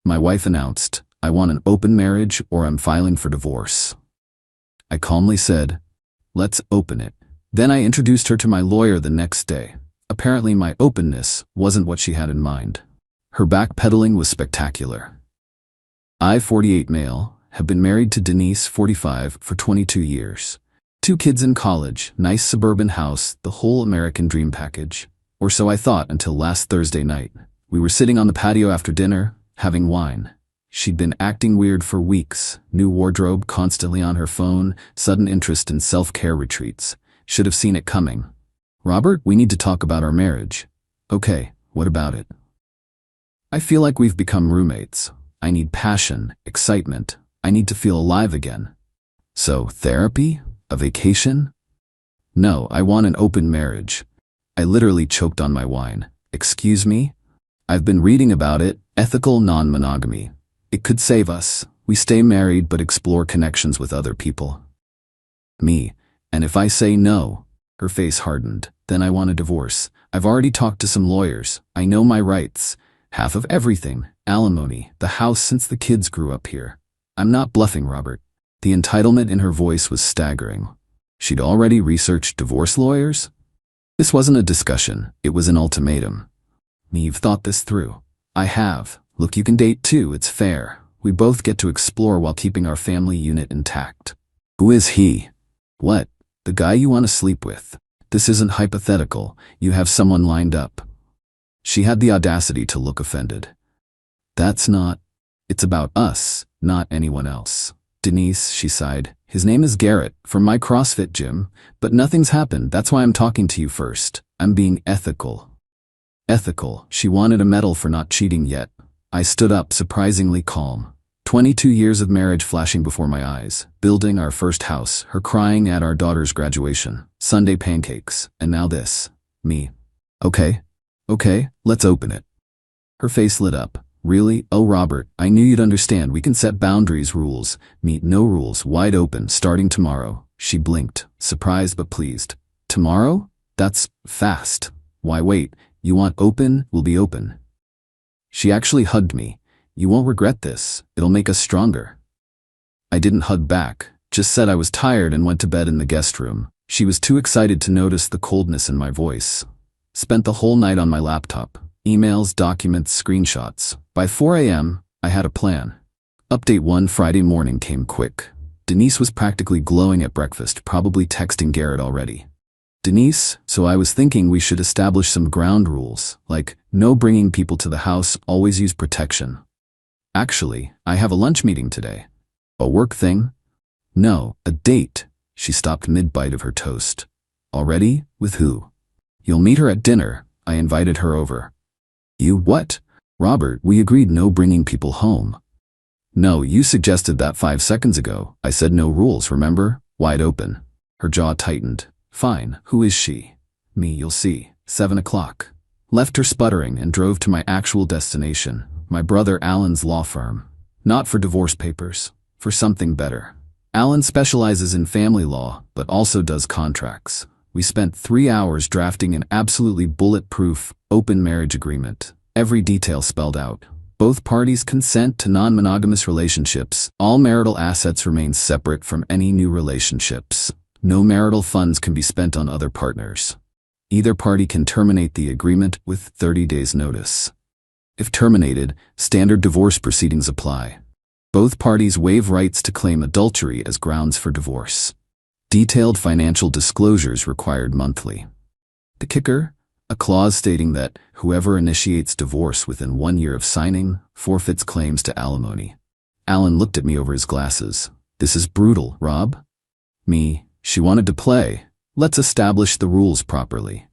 My wife announced, "I want an open marriage or I'm filing for divorce." I calmly said, "Let's open it." Then I introduced her to my lawyer the next day. Apparently my openness wasn't what she had in mind. Her backpedaling was spectacular. I, 48 male, have been married to Denise, 45, for 22 years. 2 kids in college, nice suburban house, the whole American dream package. Or so I thought until last Thursday night. We were sitting on the patio after dinner, having wine. She'd been acting weird for weeks, new wardrobe, constantly on her phone, sudden interest in self-care retreats. Should have seen it coming. "Robert, we need to talk about our marriage." "Okay, what about it?" "I feel like we've become roommates. I need passion, excitement. I need to feel alive again." "So, therapy? A vacation?" "No, I want an open marriage." I literally choked on my wine. "Excuse me? I've been reading about it, ethical non-monogamy. It could save us. We stay married but explore connections with other people." "Me? And if I say no?" Her face hardened. "Then I want a divorce. I've already talked to some lawyers. I know my rights. Half of everything. Alimony. The house since the kids grew up here. I'm not bluffing, Robert." The entitlement in her voice was staggering. She'd already researched divorce lawyers? This wasn't a discussion. It was an ultimatum. "You've thought this through." "I have. Look, you can date too. It's fair. We both get to explore while keeping our family unit intact." "Who is he?" "What? The guy you want to sleep with. This isn't hypothetical. You have someone lined up." She had the audacity to look offended. "That's not. It's about us, not anyone else." "Denise," she sighed. "His name is Garrett, from my CrossFit gym, but nothing's happened. That's why I'm talking to you first. I'm being ethical." Ethical. She wanted a medal for not cheating yet. I stood up, surprisingly calm. 22 years of marriage flashing before my eyes. Building our first house, her crying at our daughter's graduation, Sunday pancakes, and now this. Me. Okay, let's open it." Her face lit up. "Really? Oh, Robert, I knew you'd understand. We can set boundaries, rules. Meet no rules, wide open, starting tomorrow." She blinked, surprised but pleased. "Tomorrow? That's fast. Why wait? You want open? We'll be open." She actually hugged me. "You won't regret this. It'll make us stronger." I didn't hug back, just said I was tired and went to bed in the guest room. She was too excited to notice the coldness in my voice. Spent the whole night on my laptop. Emails, documents, screenshots. By 4 a.m., I had a plan. Update 1 Friday morning came quick. Denise was practically glowing at breakfast, probably texting Garrett already. "Denise, so I was thinking we should establish some ground rules, like no bringing people to the house, always use protection." "Actually, I have a lunch meeting today." "A work thing?" "No, a date." She stopped mid-bite of her toast. "Already? With who?" "You'll meet her at dinner." I invited her over. "You what?" "Robert, we agreed no bringing people home." "No, you suggested that 5 seconds ago. I said no rules, remember? Wide open." Her jaw tightened. "Fine, who is she?" "Me, you'll see. 7 o'clock. Left her sputtering and drove to my actual destination, my brother Alan's law firm. Not for divorce papers, for something better. Alan specializes in family law, but also does contracts. We spent 3 hours drafting an absolutely bulletproof, open marriage agreement. Every detail spelled out. Both parties consent to non-monogamous relationships. All marital assets remain separate from any new relationships. No marital funds can be spent on other partners. Either party can terminate the agreement with 30 days' notice. If terminated, standard divorce proceedings apply. Both parties waive rights to claim adultery as grounds for divorce. Detailed financial disclosures required monthly. The kicker? A clause stating that whoever initiates divorce within 1 year of signing forfeits claims to alimony. Alan looked at me over his glasses. "This is brutal, Rob." Me. "She wanted to play. Let's establish the rules properly."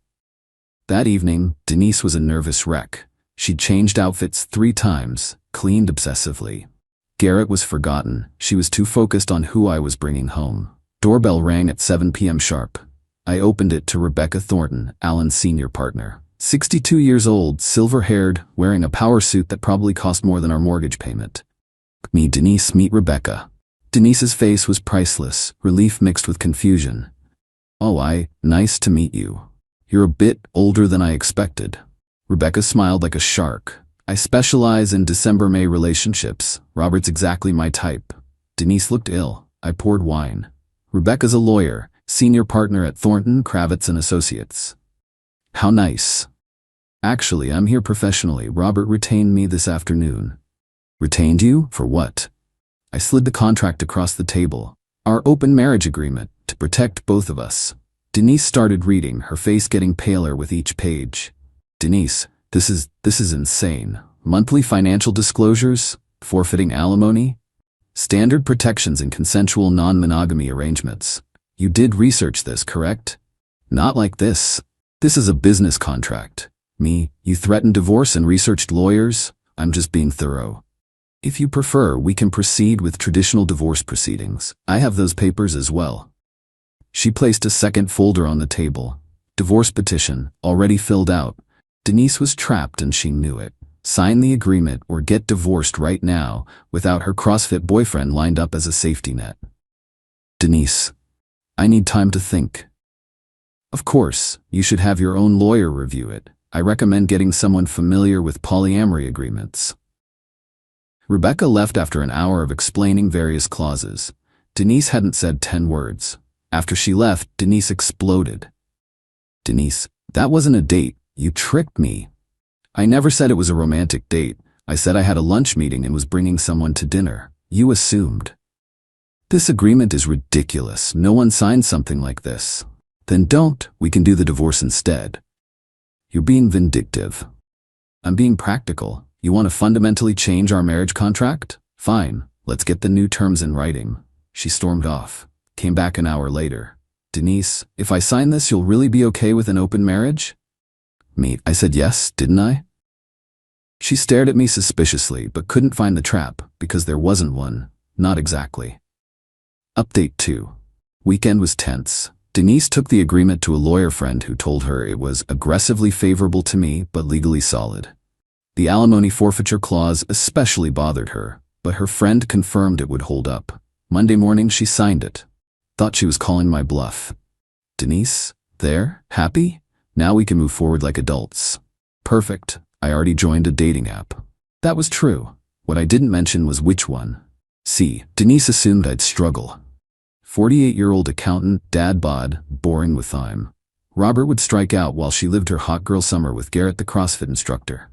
That evening, Denise was a nervous wreck. She'd changed outfits 3 times, cleaned obsessively. Garrett was forgotten. She was too focused on who I was bringing home. Doorbell rang at 7 p.m. sharp. I opened it to Rebecca Thornton, Alan's senior partner. 62 years old, silver-haired, wearing a power suit that probably cost more than our mortgage payment. "Me, Denise, meet Rebecca." Denise's face was priceless, relief mixed with confusion. "Oh, nice to meet you. You're a bit older than I expected." Rebecca smiled like a shark. I specialize in December-May relationships. Robert's exactly my type. Denise looked ill. I poured wine. Rebecca's a lawyer, senior partner at Thornton, Kravitz and Associates. How nice. Actually, I'm here professionally. Robert retained me this afternoon. Retained you? For what? I slid the contract across the table. Our open marriage agreement, to protect both of us. Denise started reading, her face getting paler with each page. Denise, this is insane. Monthly financial disclosures, forfeiting alimony, standard protections and consensual non-monogamy arrangements. You did research this, correct? Not like this. This is a business contract. Me, you threatened divorce and researched lawyers? I'm just being thorough. If you prefer, we can proceed with traditional divorce proceedings. I have those papers as well. She placed a second folder on the table. Divorce petition, already filled out. Denise was trapped and she knew it. Sign the agreement or get divorced right now without her CrossFit boyfriend lined up as a safety net. Denise, I need time to think. Of course, you should have your own lawyer review it. I recommend getting someone familiar with polyamory agreements. Rebecca left after an hour of explaining various clauses. Denise hadn't said 10 words. After she left, Denise exploded. Denise, that wasn't a date. You tricked me. I never said it was a romantic date. I said I had a lunch meeting and was bringing someone to dinner. You assumed. This agreement is ridiculous. No one signed something like this. Then don't. We can do the divorce instead. You're being vindictive. I'm being practical. You want to fundamentally change our marriage contract? Fine. Let's get the new terms in writing. She stormed off. Came back an hour later. Denise, if I sign this, you'll really be okay with an open marriage? Me, I said yes, didn't I? She stared at me suspiciously, but couldn't find the trap, because there wasn't one. Not exactly. Update 2. Weekend was tense. Denise took the agreement to a lawyer friend who told her it was aggressively favorable to me, but legally solid. The alimony forfeiture clause especially bothered her, but her friend confirmed it would hold up. Monday morning she signed it. Thought she was calling my bluff. Denise, there, happy? Now we can move forward like adults. Perfect. I already joined a dating app. That was true. What I didn't mention was which one. See, Denise assumed I'd struggle. 48-year-old accountant, dad bod, boring with time. Robert would strike out while she lived her hot girl summer with Garrett the CrossFit instructor.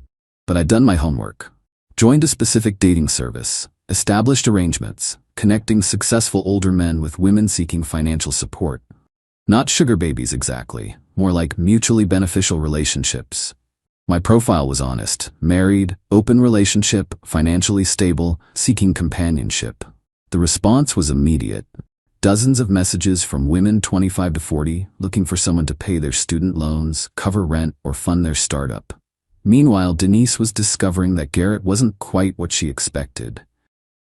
But I'd done my homework. Joined a specific dating service. Established arrangements, connecting successful older men with women seeking financial support. Not sugar babies exactly, more like mutually beneficial relationships. My profile was honest, married, open relationship, financially stable, seeking companionship. The response was immediate. Dozens of messages from women 25 to 40 looking for someone to pay their student loans, cover rent, or fund their startup. Meanwhile, Denise was discovering that Garrett wasn't quite what she expected.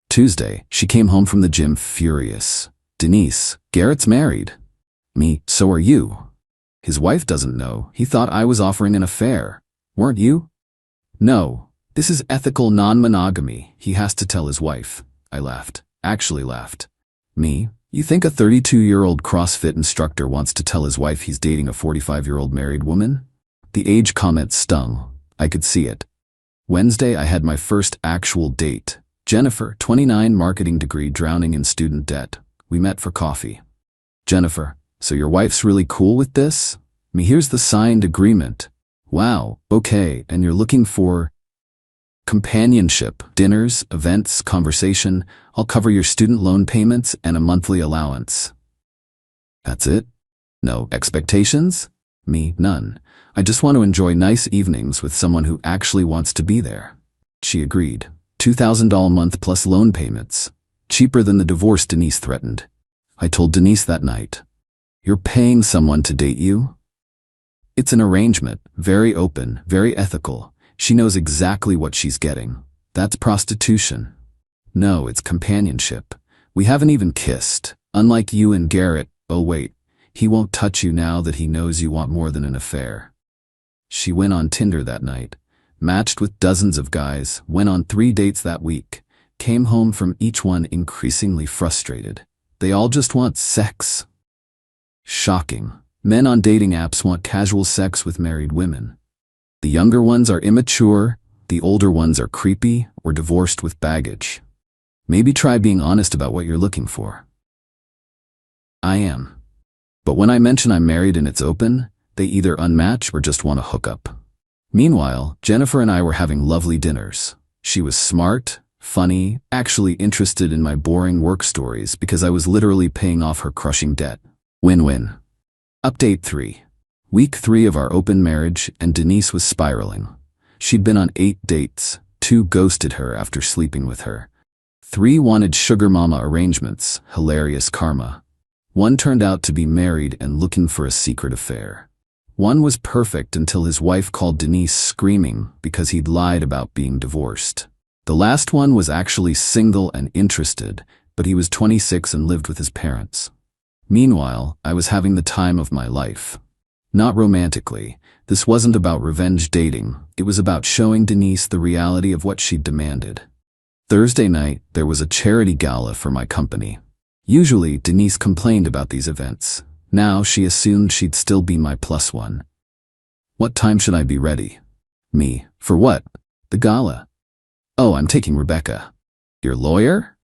Tuesday, she came home from the gym furious. Denise, Garrett's married. Me, so are you. His wife doesn't know. He thought I was offering an affair. Weren't you? No. This is ethical non-monogamy. He has to tell his wife. I laughed. Actually laughed. Me? You think a 32-year-old CrossFit instructor wants to tell his wife he's dating a 45-year-old married woman? The age comment stung. I could see it. Wednesday, I had my first actual date. Jennifer, 29, marketing degree, drowning in student debt. We met for coffee. Jennifer, so your wife's really cool with this? Me, here's the signed agreement. Wow, okay, and you're looking for companionship, dinners, events, conversation. I'll cover your student loan payments and a monthly allowance. That's it? No expectations? Me, none. I just want to enjoy nice evenings with someone who actually wants to be there. She agreed. $2,000 a month plus loan payments. Cheaper than the divorce Denise threatened. I told Denise that night. You're paying someone to date you? It's an arrangement, very open, very ethical. She knows exactly what she's getting. That's prostitution. No, it's companionship. We haven't even kissed. Unlike you and Garrett, oh wait, he won't touch you now that he knows you want more than an affair. She went on Tinder that night, matched with dozens of guys, went on 3 dates that week, came home from each one increasingly frustrated. They all just want sex. Shocking. Men on dating apps want casual sex with married women. The younger ones are immature, The older ones are creepy or divorced with baggage. Maybe try being honest about what you're looking for. I am. But when I mention I'm married and it's open, they either unmatch or just want to hook up. Meanwhile, Jennifer and I were having lovely dinners. She was smart, funny, actually interested in my boring work stories because I was literally paying off her crushing debt. Win-win. Update 3. Week 3 of our open marriage, and Denise was spiraling. She'd been on 8 dates. 2 ghosted her after sleeping with her. 3 wanted sugar mama arrangements, hilarious karma. 1 turned out to be married and looking for a secret affair. 1 was perfect until his wife called Denise screaming because he'd lied about being divorced. The last one was actually single and interested, but he was 26 and lived with his parents. Meanwhile, I was having the time of my life. Not romantically. This wasn't about revenge dating. It was about showing Denise the reality of what she'd demanded. Thursday night, there was a charity gala for my company. Usually, Denise complained about these events. Now she assumed she'd still be my +1. What time should I be ready? Me. For what? The gala. Oh, I'm taking Rebecca. Your lawyer?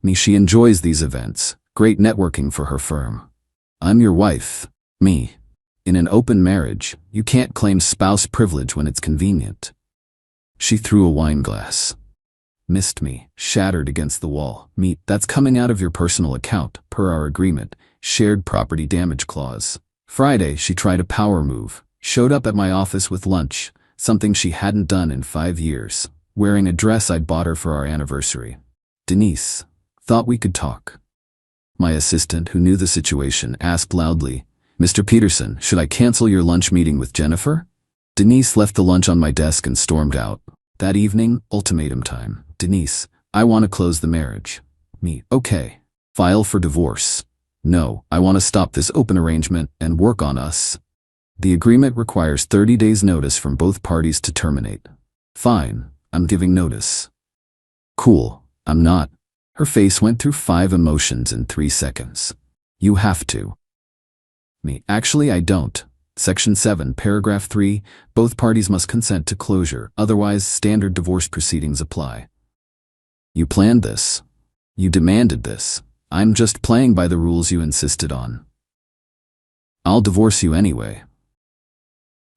Me. She enjoys these events. Great networking for her firm. I'm your wife. Me. In an open marriage, you can't claim spouse privilege when it's convenient. She threw a wine glass. Missed me, shattered against the wall. Me. That's coming out of your personal account, per our agreement. Shared property damage clause. Friday, she tried a power move. Showed up at my office with lunch, something she hadn't done in 5 years. Wearing a dress I'd bought her for our anniversary. Denise. Thought we could talk. My assistant, who knew the situation, asked loudly, Mr. Peterson, should I cancel your lunch meeting with Jennifer? Denise left the lunch on my desk and stormed out. That evening, ultimatum time. Denise, I want to close the marriage. Me. Okay. File for divorce. No, I want to stop this open arrangement and work on us. The agreement requires 30 days notice from both parties to terminate. Fine, I'm giving notice. Cool, I'm not. Her face went through 5 emotions in 3 seconds. You have to. Me. Actually, I don't. Section 7, paragraph 3, both parties must consent to closure, otherwise standard divorce proceedings apply. You planned this. You demanded this. I'm just playing by the rules you insisted on. I'll divorce you anyway.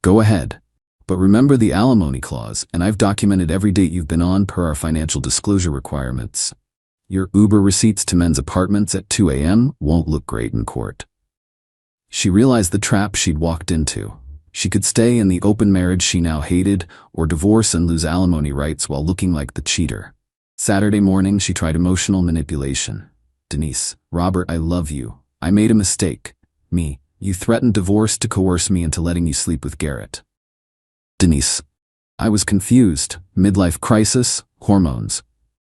Go ahead. But remember the alimony clause, and I've documented every date you've been on per our financial disclosure requirements. Your Uber receipts to men's apartments at 2 a.m. won't look great in court. She realized the trap she'd walked into. She could stay in the open marriage she now hated, or divorce and lose alimony rights while looking like the cheater. Saturday morning, she tried emotional manipulation. Denise, Robert, I love you. I made a mistake. Me, you threatened divorce to coerce me into letting you sleep with Garrett. Denise, I was confused. Midlife crisis, hormones.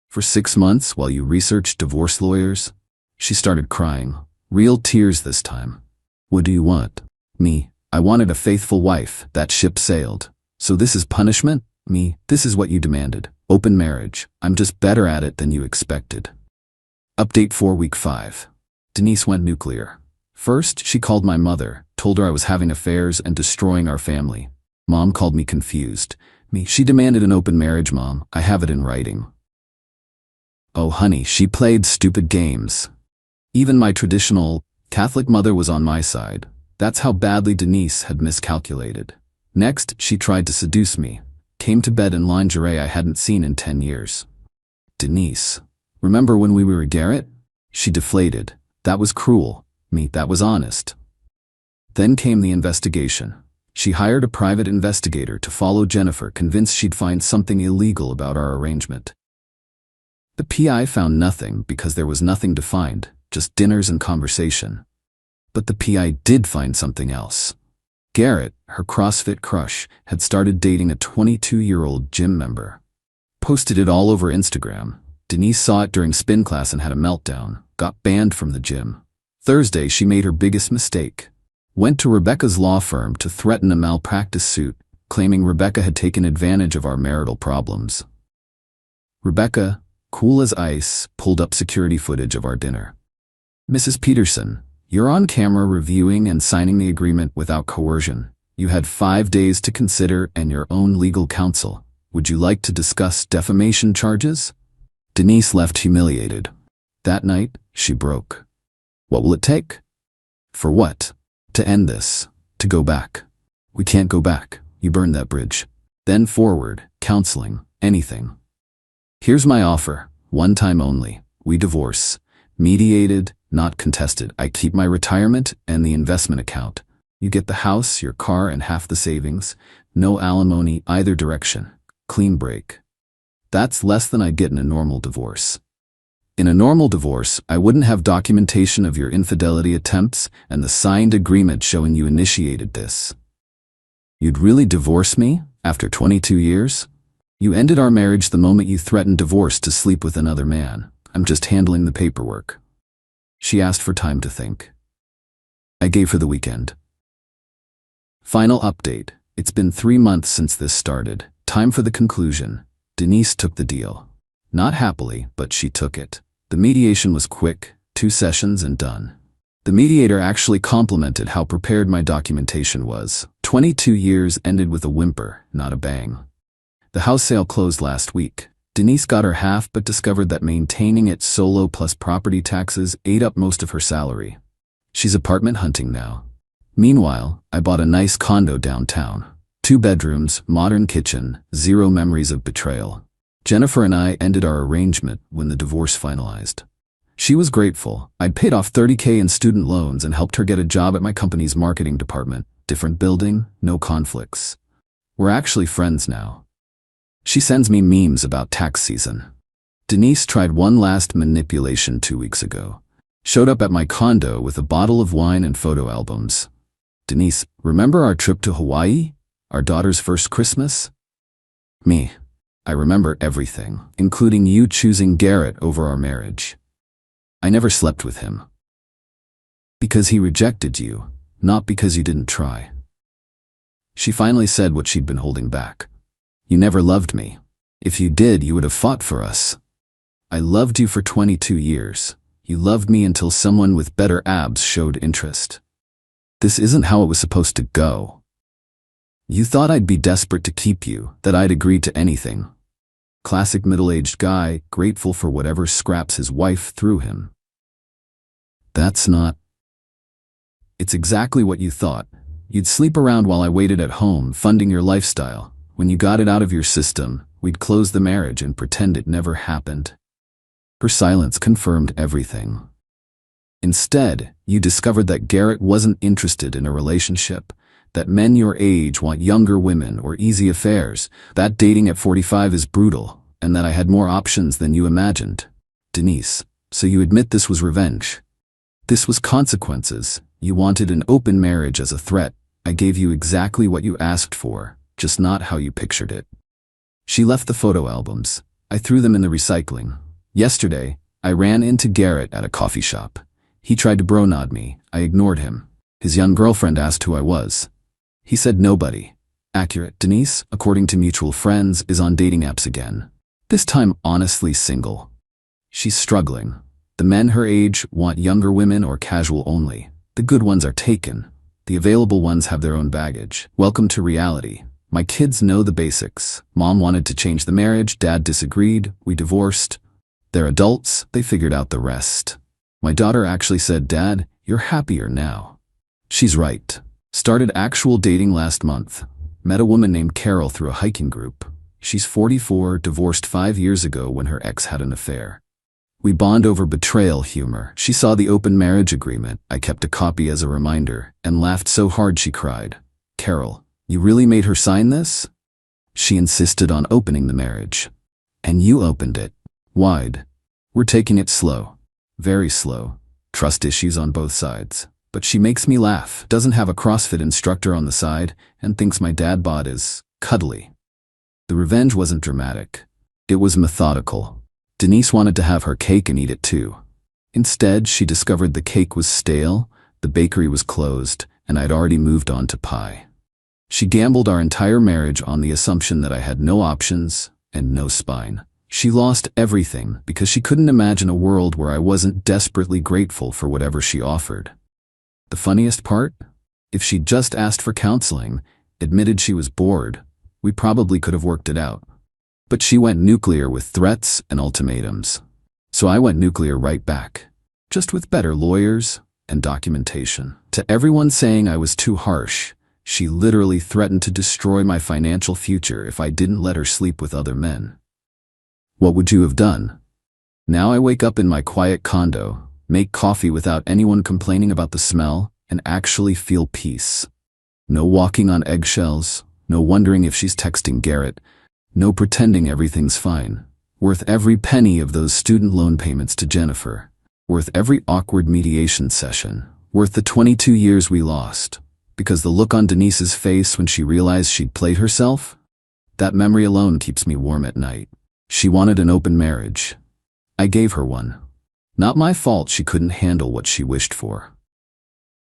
For 6 months while you researched divorce lawyers? She started crying. Real tears this time. What do you want? Me, I wanted a faithful wife. That ship sailed. So this is punishment? Me, this is what you demanded. Open marriage. I'm just better at it than you expected. Update 4 week 5. Denise went nuclear. First, she called my mother, told her I was having affairs and destroying our family. Mom called me confused. Me, she demanded an open marriage, Mom. I have it in writing. Oh honey, she played stupid games. Even my traditional Catholic mother was on my side. That's how badly Denise had miscalculated. Next, she tried to seduce me. Came to bed in lingerie I hadn't seen in 10 years. Denise, remember when we were with Garrett? She deflated. That was cruel. Me, that was honest. Then came the investigation. She hired a private investigator to follow Jennifer, convinced she'd find something illegal about our arrangement. The PI found nothing because there was nothing to find, just dinners and conversation. But the PI did find something else. Garrett, her CrossFit crush, had started dating a 22-year-old gym member. Posted it all over Instagram. Denise saw it during spin class and had a meltdown, got banned from the gym. Thursday, she made her biggest mistake. Went to Rebecca's law firm to threaten a malpractice suit, claiming Rebecca had taken advantage of our marital problems. Rebecca, cool as ice, pulled up security footage of our dinner. Mrs. Peterson, you're on camera reviewing and signing the agreement without coercion. You had 5 days to consider and your own legal counsel. Would you like to discuss defamation charges? Denise left humiliated. That night, she broke. What will it take? For what? To end this. To go back. We can't go back. You burned that bridge. Then forward, counseling, anything. Here's my offer. One time only. We divorce. Mediated, not contested. I keep my retirement and the investment account. You get the house, your car, and half the savings. No alimony either direction. Clean break. That's less than I'd get in a normal divorce. In a normal divorce, I wouldn't have documentation of your infidelity attempts and the signed agreement showing you initiated this. You'd really divorce me after 22 years? You ended our marriage the moment you threatened divorce to sleep with another man. I'm just handling the paperwork. She asked for time to think. I gave her the weekend. Final update. It's been 3 months since this started. Time for the conclusion. Denise took the deal. Not happily, but she took it. The mediation was quick, 2 sessions and done. The mediator actually complimented how prepared my documentation was. 22 years ended with a whimper, not a bang. The house sale closed last week. Denise got her half but discovered that maintaining it solo plus property taxes ate up most of her salary. She's apartment hunting now. Meanwhile, I bought a nice condo downtown. 2 bedrooms, modern kitchen, 0 memories of betrayal. Jennifer and I ended our arrangement when the divorce finalized. She was grateful. I'd paid off $30,000 in student loans and helped her get a job at my company's marketing department. Different building, no conflicts. We're actually friends now. She sends me memes about tax season. Denise tried one last manipulation 2 weeks ago. Showed up at my condo with a bottle of wine and photo albums. Denise, remember our trip to Hawaii? Our daughter's first Christmas? Me. I remember everything, including you choosing Garrett over our marriage. I never slept with him. Because he rejected you, not because you didn't try. She finally said what she'd been holding back. You never loved me. If you did, you would have fought for us. I loved you for 22 years. You loved me until someone with better abs showed interest. This isn't how it was supposed to go. You thought I'd be desperate to keep you, that I'd agree to anything. Classic middle-aged guy, grateful for whatever scraps his wife threw him. That's not. It's exactly what you thought. You'd sleep around while I waited at home, funding your lifestyle. When you got it out of your system, we'd close the marriage and pretend it never happened. Her silence confirmed everything. Instead, you discovered that Garrett wasn't interested in a relationship, that men your age want younger women or easy affairs, that dating at 45 is brutal, and that I had more options than you imagined. Denise, so you admit this was revenge. This was consequences. You wanted an open marriage as a threat. I gave you exactly what you asked for, just not how you pictured it. She left the photo albums. I threw them in the recycling. Yesterday, I ran into Garrett at a coffee shop. He tried to bro-nod me. I ignored him. His young girlfriend asked who I was. He said nobody. Accurate. Denise, according to mutual friends, is on dating apps again. This time honestly single. She's struggling. The men her age want younger women or casual only. The good ones are taken. The available ones have their own baggage. Welcome to reality. My kids know the basics. Mom wanted to change the marriage, Dad disagreed, we divorced. They're adults, they figured out the rest. My daughter actually said, Dad, you're happier now. She's right. Started actual dating last month. Met a woman named Carol through a hiking group. She's 44, divorced 5 years ago when her ex had an affair. We bond over betrayal humor. She saw the open marriage agreement. I kept a copy as a reminder and laughed so hard she cried. Carol, you really made her sign this? She insisted on opening the marriage. And you opened it. Wide. We're taking it slow. Very slow. Trust issues on both sides. But she makes me laugh, doesn't have a CrossFit instructor on the side, and thinks my dad bod is cuddly. The revenge wasn't dramatic. It was methodical. Denise wanted to have her cake and eat it too. Instead, she discovered the cake was stale, the bakery was closed, and I'd already moved on to pie. She gambled our entire marriage on the assumption that I had no options and no spine. She lost everything because she couldn't imagine a world where I wasn't desperately grateful for whatever she offered. The funniest part? If she'd just asked for counseling, admitted she was bored, we probably could have worked it out. But she went nuclear with threats and ultimatums. So I went nuclear right back, just with better lawyers and documentation. To everyone saying I was too harsh, she literally threatened to destroy my financial future if I didn't let her sleep with other men. What would you have done? Now I wake up in my quiet condo, make coffee without anyone complaining about the smell, and actually feel peace. No walking on eggshells, no wondering if she's texting Garrett, no pretending everything's fine. Worth every penny of those student loan payments to Jennifer. Worth every awkward mediation session. Worth the 22 years we lost. Because the look on Denise's face when she realized she'd played herself? That memory alone keeps me warm at night. She wanted an open marriage. I gave her one. Not my fault she couldn't handle what she wished for.